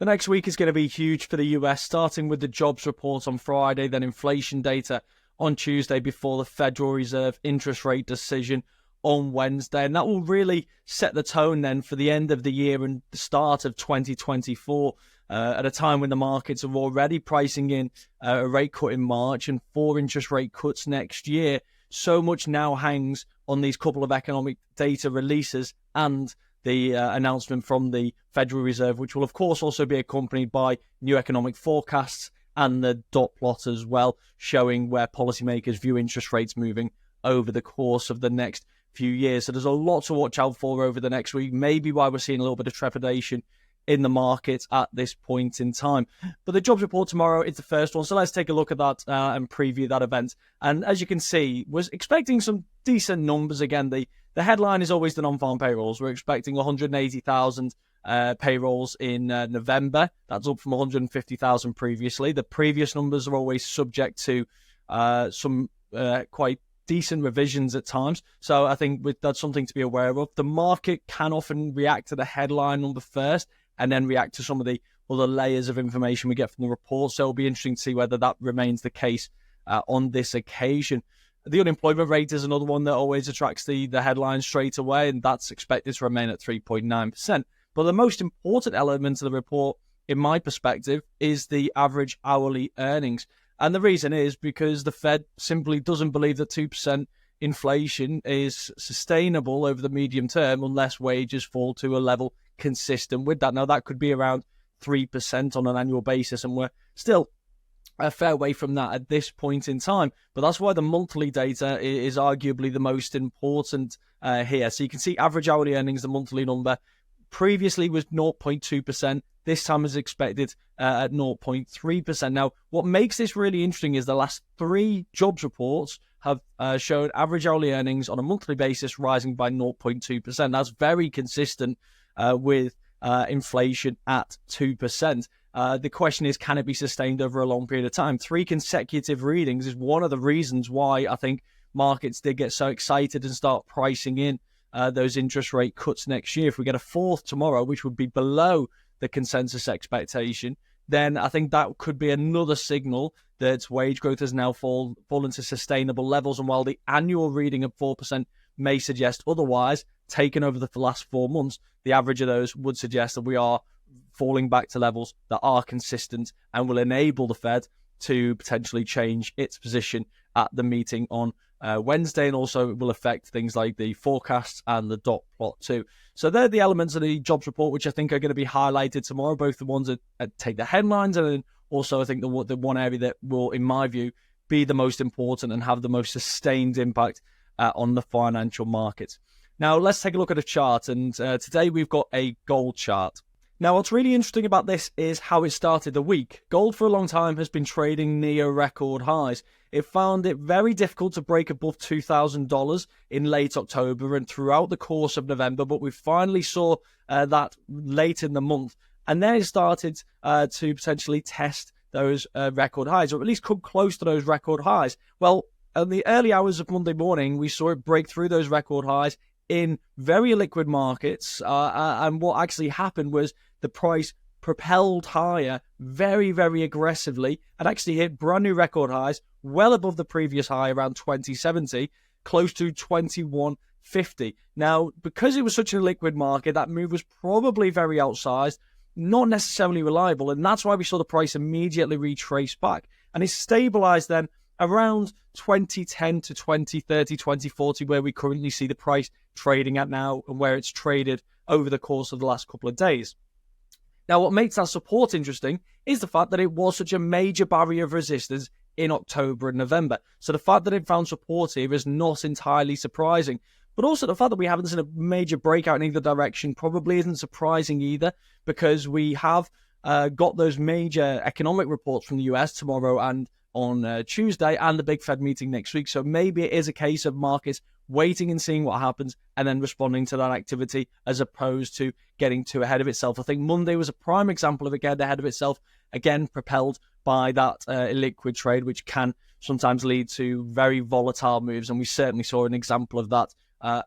The next week is going to be huge for the US, starting with the jobs report on Friday, then inflation data on Tuesday before the Federal Reserve interest rate decision on Wednesday. And that will really set the tone then for the end of the year and the start of 2024 at a time when the markets are already pricing in a rate cut in March and 4 interest rate cuts next year. So much now hangs on these couple of economic data releases and the announcement from the Federal Reserve, which will, of course, also be accompanied by new economic forecasts and the dot plot as well, showing where policymakers view interest rates moving over the course of the next few years. So there's a lot to watch out for over the next week, maybe why we're seeing a little bit of trepidation in the market at this point in time. But the jobs report tomorrow is the first one, so let's take a look at that and preview that event. And as you can see, we're expecting some decent numbers again. The headline is always the non-farm payrolls. We're expecting 180,000 payrolls in November. That's up from 150,000 previously. The previous numbers are always subject to some quite decent revisions at times. So I think that's something to be aware of. The market can often react to the headline number first and then react to some of the other layers of information we get from the report. So it'll be interesting to see whether that remains the case on this occasion. The unemployment rate is another one that always attracts the headline straight away, and that's expected to remain at 3.9%. But the most important element of the report, in my perspective, is the average hourly earnings. And the reason is because the Fed simply doesn't believe that 2% inflation is sustainable over the medium term unless wages fall to a level consistent with that. Now, that could be around 3% on an annual basis, and we're still a fair way from that at this point in time. But that's why the monthly data is arguably the most important here. So you can see average hourly earnings, the monthly number, previously was 0.2%. This time is expected at 0.3%. Now, what makes this really interesting is the last 3 jobs reports have showed average hourly earnings on a monthly basis rising by 0.2%. That's very consistent with inflation at 2%. The question is, can it be sustained over a long period of time? 3 consecutive readings is one of the reasons why I think markets did get so excited and start pricing in those interest rate cuts next year. If we get a 4th tomorrow, which would be below the consensus expectation, then I think that could be another signal that wage growth has now fallen to sustainable levels. And while the annual reading of 4% may suggest otherwise, taken over the last 4 months, the average of those would suggest that we are falling back to levels that are consistent and will enable the Fed to potentially change its position at the meeting on Wednesday, and also it will affect things like the forecasts and the dot plot too. So they're the elements of the jobs report which I think are going to be highlighted tomorrow, both the ones that take the headlines and then also I think the one area that will, in my view, be the most important and have the most sustained impact on the financial markets. Now let's take a look at a chart, and today we've got a gold chart. Now, what's really interesting about this is how it started the week. Gold for a long time has been trading near record highs. It found it very difficult to break above $2,000 in late October and throughout the course of November, but we finally saw that late in the month. And then it started to potentially test those record highs, or at least come close to those record highs. Well, in the early hours of Monday morning, we saw it break through those record highs in very liquid markets, and what actually happened was the price propelled higher very, very aggressively and actually hit brand new record highs well above the previous high around 2070, close to 2150. Now, because it was such a liquid market, that move was probably very outsized, not necessarily reliable, and that's why we saw the price immediately retrace back, and it stabilized then around 2010 to 2030, 2040, where we currently see the price trading at now and where it's traded over the course of the last couple of days. Now, what makes that support interesting is the fact that it was such a major barrier of resistance in October and November. So the fact that it found support here is not entirely surprising. But also the fact that we haven't seen a major breakout in either direction probably isn't surprising either, because we have got those major economic reports from the US tomorrow and on Tuesday, and the big Fed meeting next week. So maybe it is a case of markets waiting and seeing what happens and then responding to that activity as opposed to getting too ahead of itself. I think Monday was a prime example of it getting ahead of itself, again propelled by that illiquid trade, which can sometimes lead to very volatile moves. And we certainly saw an example of that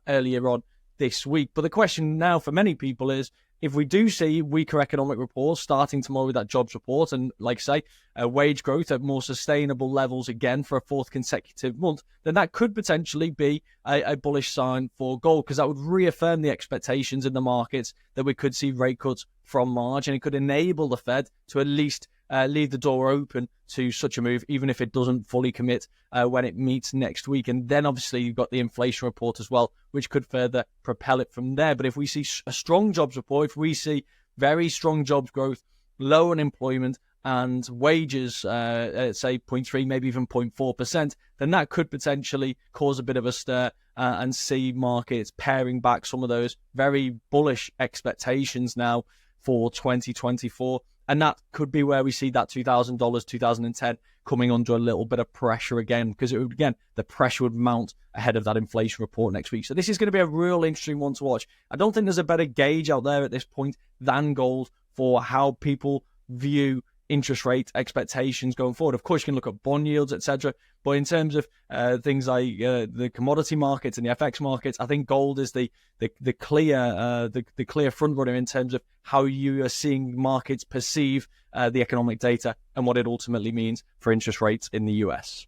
earlier on this week. But the question now for many people is if we do see weaker economic reports starting tomorrow with that jobs report, and like I say, wage growth at more sustainable levels again for a fourth consecutive month, then that could potentially be a bullish sign for gold, because that would reaffirm the expectations in the markets that we could see rate cuts from March, and it could enable the Fed to at least leave the door open to such a move, even if it doesn't fully commit when it meets next week. And then obviously you've got the inflation report as well, which could further propel it from there. But if we see a strong jobs report, if we see very strong jobs growth, low unemployment, and wages, say 0.3, maybe even 0.4%, then that could potentially cause a bit of a stir and see markets paring back some of those very bullish expectations now for 2024. And that could be where we see that $2,000, 2010 coming under a little bit of pressure again, because it would, again, the pressure would mount ahead of that inflation report next week. So this is going to be a real interesting one to watch. I don't think there's a better gauge out there at this point than gold for how people view interest rate expectations going forward. Of course, you can look at bond yields, etc. But in terms of things like the commodity markets and the FX markets, I think gold is the clear front runner in terms of how you are seeing markets perceive the economic data and what it ultimately means for interest rates in the US.